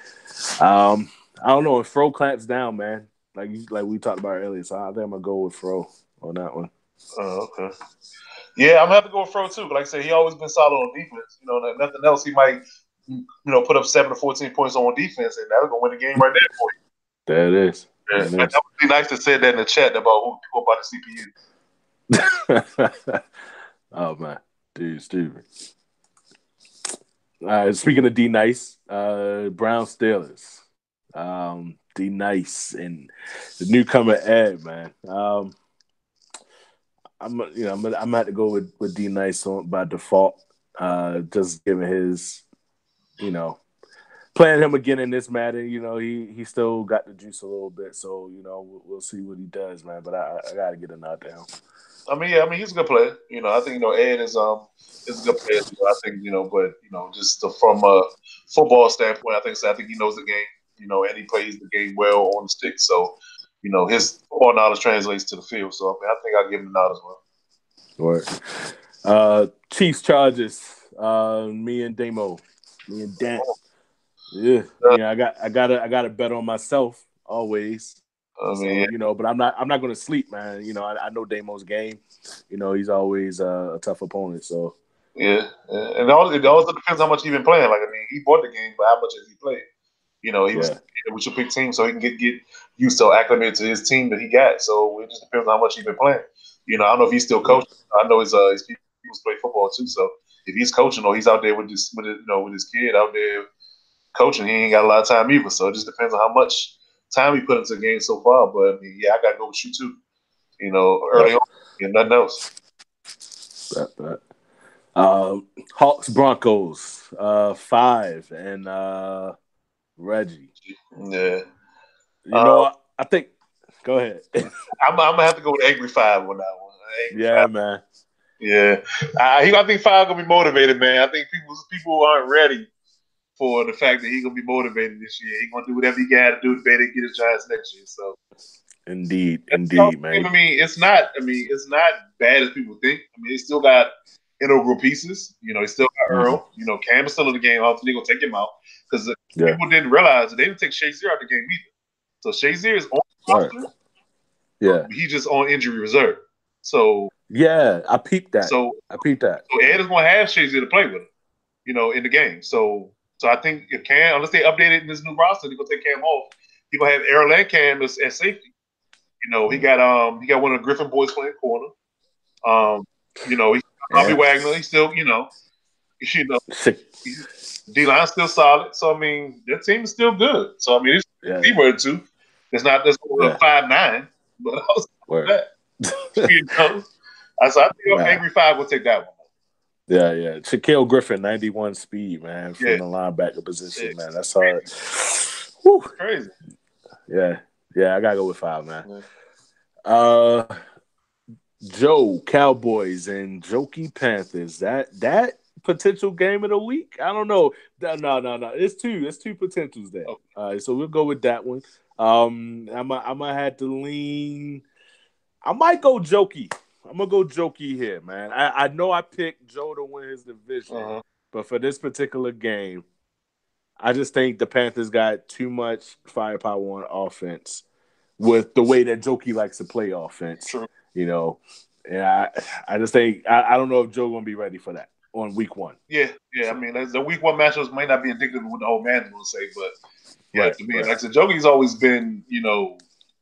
S1: I don't know if Fro clamps down, man. Like we talked about earlier, so I think I'm gonna go with Fro on that one.
S2: Oh, okay. Yeah, I'm gonna have to go with Fro too. But like I said, he always been solid on defense. Nothing else. He might, put up 7 to 14 points on defense, and that'll go win the game right there for you.
S1: There it is.
S2: Yeah, that would be nice to say that in the chat about the CPU.
S1: Oh man, dude, stupid. Speaking of D Nice, Brown Steelers, D Nice and the newcomer Ed, man. I'm gonna have to go with D Nice by default, just given his, playing him again in this matter. He still got the juice a little bit, so we'll see what he does, man. But I gotta get a nod down.
S2: He's a good player. I think Ed is a good player. I think but just from a football standpoint, I think he knows the game. And he plays the game well on the stick. So his football knowledge translates to the field. So I think I'll give him a nod as well.
S1: Right. Chiefs Chargers. Me and Damo. Me and Dan. Yeah. I got to bet on myself always. But I'm not going to sleep, man. I know Damo's game. He's always a tough opponent. So
S2: yeah, and it also depends how much he's been playing. Like he bought the game, but how much has he played? He was with your big team, so he can get used to acclimated to his team that he got. So it just depends on how much he's been playing. I don't know if he's still coaching. I know his people play football too. So if he's coaching or he's out there with his kid out there coaching, he ain't got a lot of time either. So it just depends on how much time he put into the game so far. But I got to go with you too. Early on, nothing else.
S1: Hawks Broncos 5 and Reggie.
S2: Yeah.
S1: I think. Go ahead.
S2: I'm gonna have to go with Angry 5 on that one.
S1: Yeah, 5. Man.
S2: Yeah, I think 5 gonna be motivated, man. I think people aren't ready for the fact that he's gonna be motivated this year. He's gonna do whatever he got to do to better get his Giants next year. So.
S1: Indeed, man.
S2: It's not bad as people think. He still got integral pieces. He still got Earl. Cam is still in the game. They're gonna take him out because people didn't realize that they didn't take Shazier out the game either. So Shazier is on the roster.
S1: Yeah,
S2: he's just on injury reserve. So
S1: yeah, I peeped that.
S2: So Ed is gonna have Shazier to play with him, in the game. So I think if Cam, unless they update it in this new roster, they're gonna take Cam off. He's gonna have Errol and Cam as safety. He got one of the Griffin boys playing corner. He Bobby Wagner. He's still D-line's still solid. So I mean, their team is still good. So I mean, it's team or two. It's not just 5-9, but I was that. I think Angry Five will take that one.
S1: Yeah. Shaquille Griffin, 91 speed, man, from the linebacker position, man. That's hard. Whew.
S2: Crazy.
S1: Yeah, I gotta go with 5, man. Yeah. Joe Cowboys and Jokey Panthers. That potential game of the week. I don't know. No. It's two potentials there. So we'll go with that one. I might have to lean. I might go Jokey. I'm gonna go Jokey here, man. I know I picked Joe to win his division, but for this particular game, I just think the Panthers got too much firepower on offense with the way that Jokey likes to play offense.
S2: True.
S1: And I just think I don't know if Joe gonna be ready for that on week 1.
S2: Yeah. I mean, the week 1 matchups might not be indicative of what the whole man will say, but to me, like I said, Jokey's always been,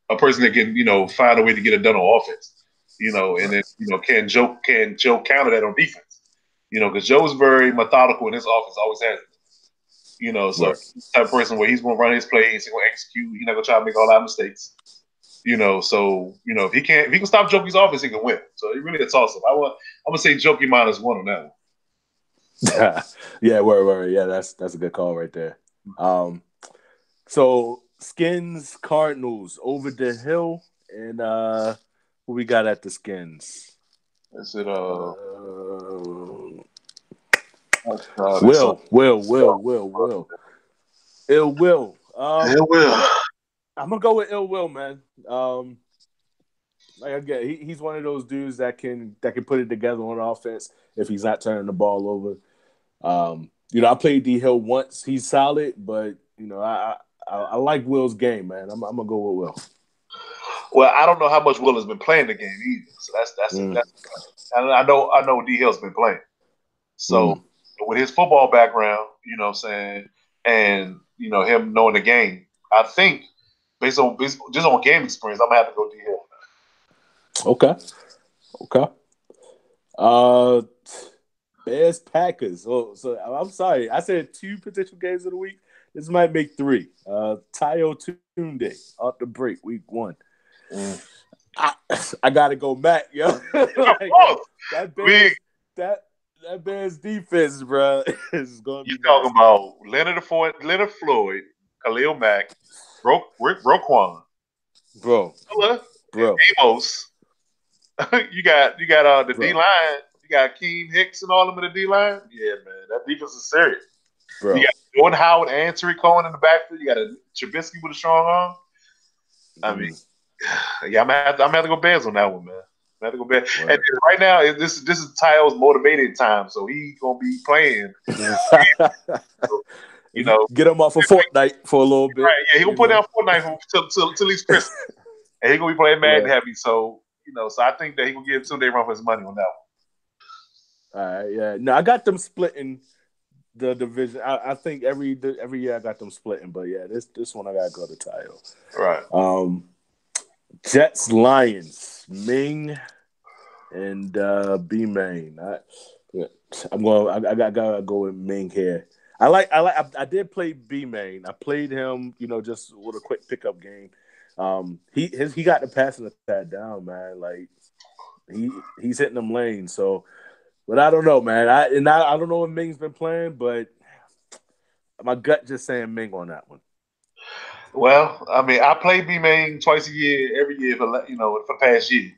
S2: a person that can, find a way to get it done on offense. And then can Joe counter that on defense? Because Joe's very methodical in his offense, always has it. So type of person where he's gonna run his plays, he's gonna execute, he's not gonna try to make all our mistakes. If he can stop Jokey's offense, he can win. So it really a toss up. I'm gonna say Jokey -1 on that
S1: one. Yeah, word. Yeah, that's a good call right there. So Skins Cardinals over the hill, and who we got at the Skins?
S2: Is it
S1: Will. Ill Will. I'm gonna go with Ill Will, man. Like again, he's one of those dudes that can put it together on offense if he's not turning the ball over. I played D Hill once. He's solid, but I like Will's game, man. I'm gonna go with Will.
S2: Well, I don't know how much Will has been playing the game either. So that's I know D Hill's been playing. So with his football background, what I'm saying, and him knowing the game, I think based on game experience, I'm gonna have to go D Hill.
S1: Okay. Bears Packers. So I'm sorry. I said 2 potential games of the week. This might make 3. Tayo Tunde off the break, week 1. I gotta go Matt, yo. That Bears defense, bro, is gonna be.
S2: You talking about Leonard Floyd, Khalil Mack, Roquan,
S1: bro,
S2: Amos. you got the D line. You got Keem Hicks and all of them in the D line. Yeah, man, that defense is serious. Bro. You got Jordan Howard and Tariq Cohen in the backfield. You got a Trubisky with a strong arm. I mean, yeah, I'm gonna have to go Bears on that one, man. I'm gonna have to go Bears. And right now, this is Tayo's motivated time, so he's gonna be playing.
S1: Get him off of Fortnite for a little bit.
S2: Right? Yeah, he'll put down Fortnite till he's Christmas, and he's gonna be playing Madden heavy. So so I think that he will get a 2-day run for his money on that
S1: one. All right, yeah. No, I got them splitting the division. I think every year I got them splitting, but yeah, this one I gotta go to Tayo.
S2: Right.
S1: Jets Lions, Ming and B Main. I gotta go with Ming here. I did play B Main. I played him, just with a quick pickup game. He got the passing attack down, man. Like he's hitting them lanes. So, but I don't know, man. I don't know if Ming's been playing, but my gut just saying Ming on that one.
S2: Well, I mean, I play B Main twice a year, every year for for past year.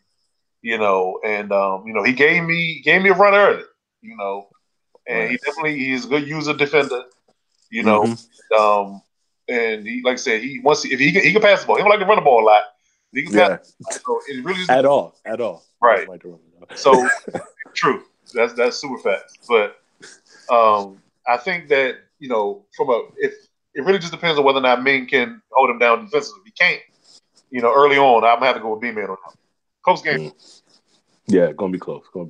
S2: And he gave me a run early, and he's a good user defender, and he, like I said, he can pass the ball. He don't like to run the ball a lot. He can pass the ball. So it really
S1: at all.
S2: Right. So true. That's super fast. But I think that it really just depends on whether or not Ming can hold him down defensively. If he can't, early on, I'm gonna have to go with B-Man on that. Close game.
S1: Yeah, gonna be close. All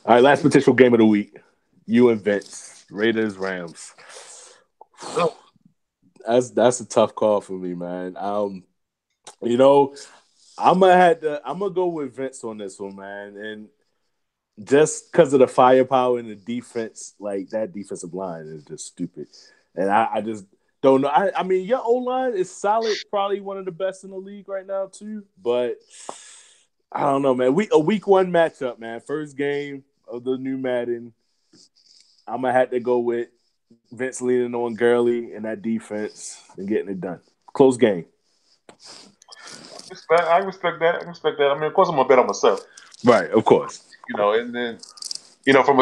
S1: right, last potential game of the week. You and Vince, Raiders, Rams. That's a tough call for me, man. I'm gonna go with Vince on this one, man, and just because of the firepower and the defense, like that defensive line is just stupid, and I just don't know. I mean, your O line is solid, probably one of the best in the league right now too, but I don't know, man. A week one matchup, man. First game of the new Madden. I'm gonna have to go with Vince leaning on Gurley and that defense and getting it done. Close game.
S2: I respect that. I respect that. I mean, of course, I'm gonna bet on myself.
S1: Right, of course.
S2: And then from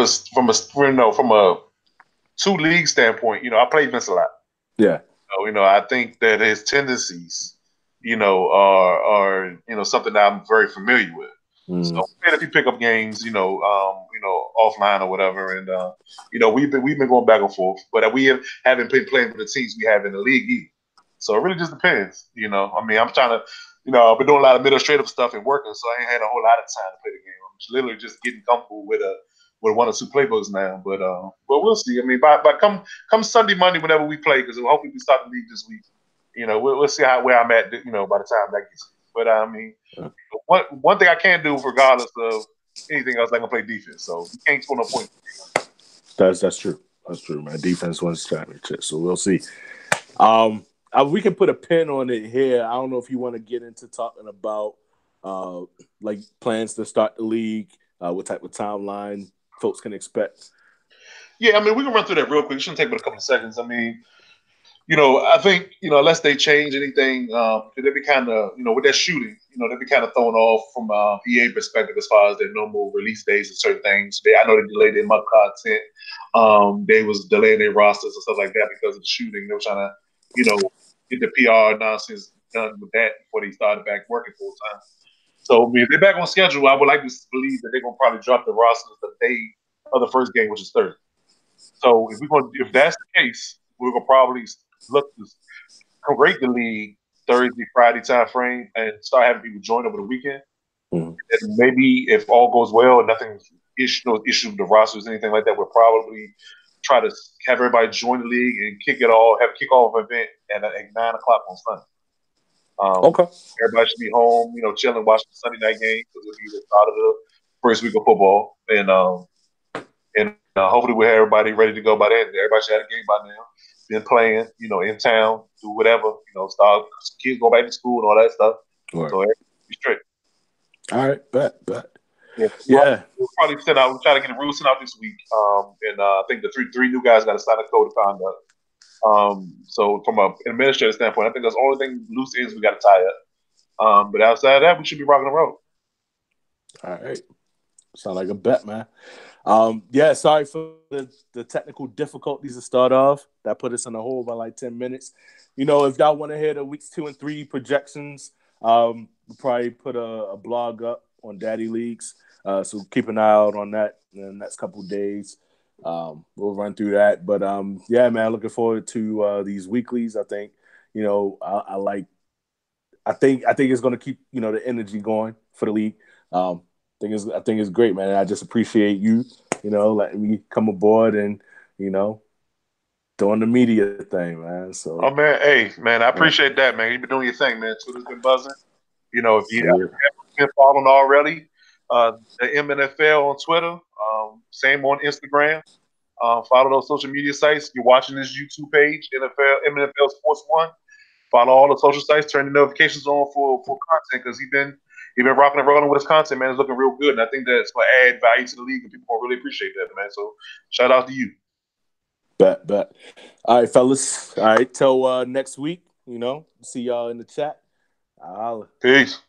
S2: a two league standpoint, I played Vince a lot.
S1: Yeah.
S2: I think that his tendencies, are something that I'm very familiar with. So if you pick up games, offline or whatever, and we've been going back and forth, but we haven't been playing with the teams we have in the league either. So it really just depends. I mean, I'm trying to, I've been doing a lot of administrative stuff and working, so I ain't had a whole lot of time to play the game. I'm just literally just getting comfortable with one or two playbooks now, but we'll see. I mean, by come Sunday, Monday, whenever we play, because hopefully we start the league this week. We'll see where I'm at. By the time that gets. But I mean, one thing I can't do, regardless of anything else, I can play defense. So you can't score no points.
S1: That's true. That's true, man. Defense wins championship, so we'll see. We can put a pin on it here. I don't know if you want to get into talking about like plans to start the league, what type of timeline folks can expect.
S2: Yeah, I mean, we can run through that real quick. It shouldn't take but a couple of seconds. I mean, I think, unless they change anything, they be kind of, with that shooting, they be kind of thrown off from EA perspective as far as their normal release days and certain things. I know they delayed their month content. They was delaying their rosters and stuff like that because of the shooting. They were trying to, get the PR nonsense done with that before they started back working full time. So, I mean, if they're back on schedule, I would like to believe that they're going to probably drop the rosters the day of the first game, which is Thursday. So if that's the case, we're gonna probably look to create the league Thursday, Friday time frame and start having people join over the weekend.
S1: Mm-hmm.
S2: And maybe if all goes well and nothing's no issue with the rosters, anything like that, we'll probably try to have everybody join the league and have a kickoff event at 9:00 on Sunday.
S1: Okay.
S2: Everybody should be home, chilling, watching the Sunday night game because it'll be the start of the first week of football, and hopefully we'll have everybody ready to go by then. Everybody should have a game by now. Been playing, in town, do whatever, start kids go back to school and all that stuff.
S1: Right.
S2: So everything be straight.
S1: All right, bet.
S2: Yeah. We'll probably send out. We'll try to get a rule sent out this week. And I think the three new guys got to sign a code of conduct. So from an administrative standpoint, I think that's the only thing loose ends we got to tie up. But outside of that, we should be rocking the road.
S1: All right. Sound like a bet, man. Yeah, sorry for the technical difficulties to start off. That put us in a hole by like 10 minutes. If y'all want to hear the weeks 2 and 3 projections, we'll probably put a blog up on Daddy Leagues. So keep an eye out on that in the next couple of days. We'll run through that. But yeah, man, looking forward to these weeklies. I think, I think it's going to keep, the energy going for the league. I think it's great, man. I just appreciate you, letting me come aboard and, doing the media thing, man. So,
S2: oh man, hey man, I appreciate that, man. You've been doing your thing, man. Twitter's been buzzing. If you haven't been following already, the Mnfl on Twitter, same on Instagram. Follow those social media sites. You're watching this YouTube page, Mnfl Sports One. Follow all the social sites. Turn the notifications on for content because he's been rocking and rolling with his content, man. It's looking real good, and I think that's going to add value to the league, and people will really appreciate that, man. So shout out to you.
S1: Bet. All right, fellas. All right, till next week. See y'all in the chat.
S2: Peace.